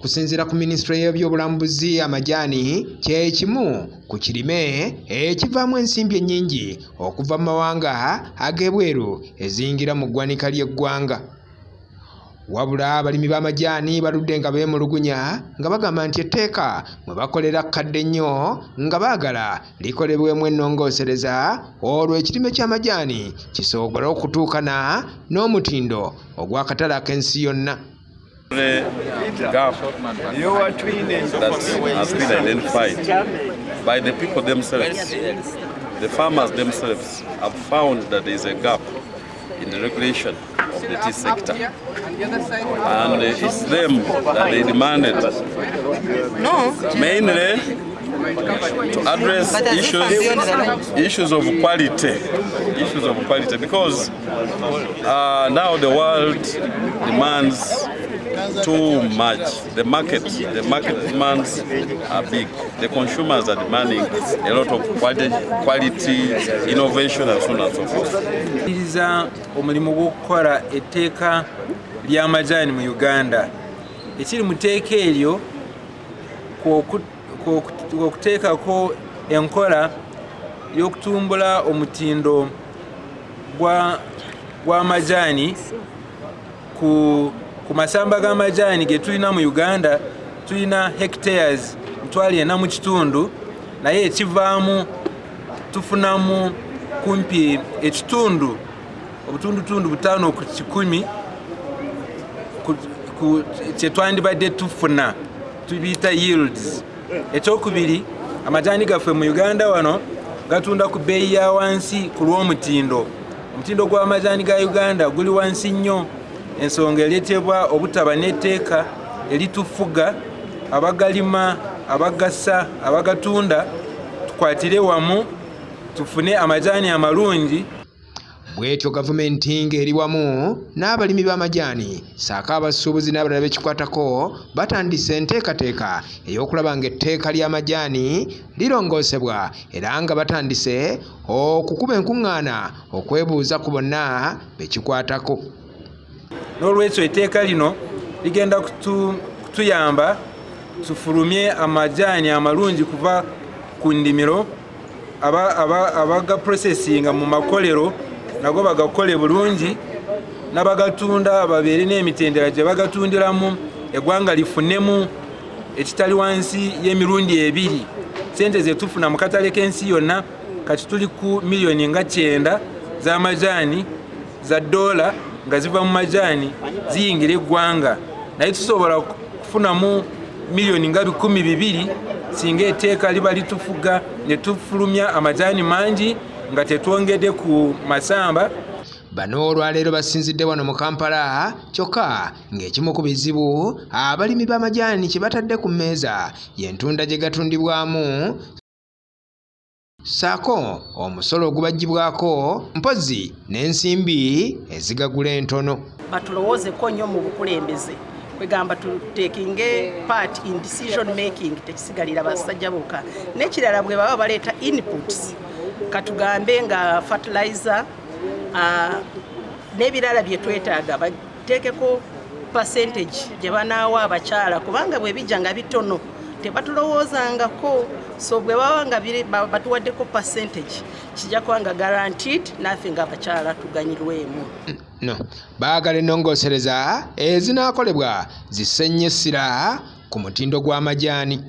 okusinziira ku minisitule y'ebyobulambuzi amajjaani kye kimu ku kirime ekivaamu ensimbi ennyingi okuva mu mawanga ag'ebweru eziyingira mu ggwanika ly'eggwanga. Wabula abalimi b'amajjaani baludde nga beemulugunya nga bagamba nti etteeka mwe bakolera kkadde nnyo nga baagala likolebwemu ennongoosereza olwo ekirime ky'amajjaani kisobole okutuukana n'omutindo ogw'akatale ak'ensi yonna. The gap that has been identified by the people themselves, the farmers themselves have found that there is a gap in the regulation of the tea sector, and it's them that they demanded mainly to address issues of quality, because now the world demands too much. The market demands are big. The consumers are demanding a lot of quality, innovation, and so on and so forth. Iriza omulimu gw'okukola etteeka ly'amajjaani mu Uganda. Ekiri mu tteeka eryo okuteekako enkola y'okutumbula omutindo gw'amajjaani ku masamba g'amajjaani ge tulina mu Uganda. Tulina hectares 4.5, naye ekivaamu tufunamu kumpi ekitundu obutundutundu 5 ku 10 kye twandibadde tufuna, tubiyita yields. Ekyokubiri, amajjaani gaffe mu Uganda wano gatunda ku bbeeyi ya wansi ku lw'omutindo. Omutindo gw'amajjaani ga Uganda guli wansi nnyo, ensonga ereetebwa obutaba n'etteeka eritufuga abagalima, abagasa, abagatunda, tukwatire wamu tufune amajjaani amalungi. Bwetyo gavumenti ng'eri wamu n'abalimi b'amajjaani ssaako abasuubuzi n'abalala bekikwatako batandise enteekateeka ey'okulaba ng'etteeka ly'amajjaani lirongoosebwa era nga batandise okukuba enkuŋŋaana okwebuuza ku bonna bekikwatako. N'olwekyo etteeka lino ligenda kutuyamba tufulumye amajjaani amalungi kuva ku nnimiro, abaga processinga mu makolero nago bagakole bulungi, n'abagatunda babeere n'emitendera gye bagatundiramu, eggwanga lifunemu ekitali wansi y'emirundi 2. Sente ze tufuna mu katale k'ensi yonna kati tuli ku miliyoni nga 9 z'amajjaani za dola nga ziva mu majjaani ziyingira eggwanga, naye tusobola kufunamu miliyoni nga 12,000 singa etteeka liba litufuga ne tufulumya amajjaani mangi nga tetwongedde ku masamba. Bano olwaleero basinzidde wano mu Kampala, kyokka ng'ekimu ku bizibu abalimi b'amajjaani kye batadde ku mmeeza y'entunda gye gatundibwamu ssaako omusolo ogubaggyibwako mpozi n'ensimbi ezigagula entono. Batulowoozeko nnyo mu bukulembeze, kwegamba tutekinge part in decision making, tekisigalira basajja bokka. N'ekirala bwe baba baleeta inputs, katugambe nga fertilizer nebirala bye twetaaga bateekeko percentage gye banaawa abakyala, kubanga bwe bijja nga bitono tebatulowoozangako. So bwe baba nga batuwaddeko percentage kijja kuba nga guaranteed, naffe nga abakyala tuganyirwemu. No, baagala ennongoosereza ezinaakolebwa zisennyesira ku mutindo gw'amajjaani.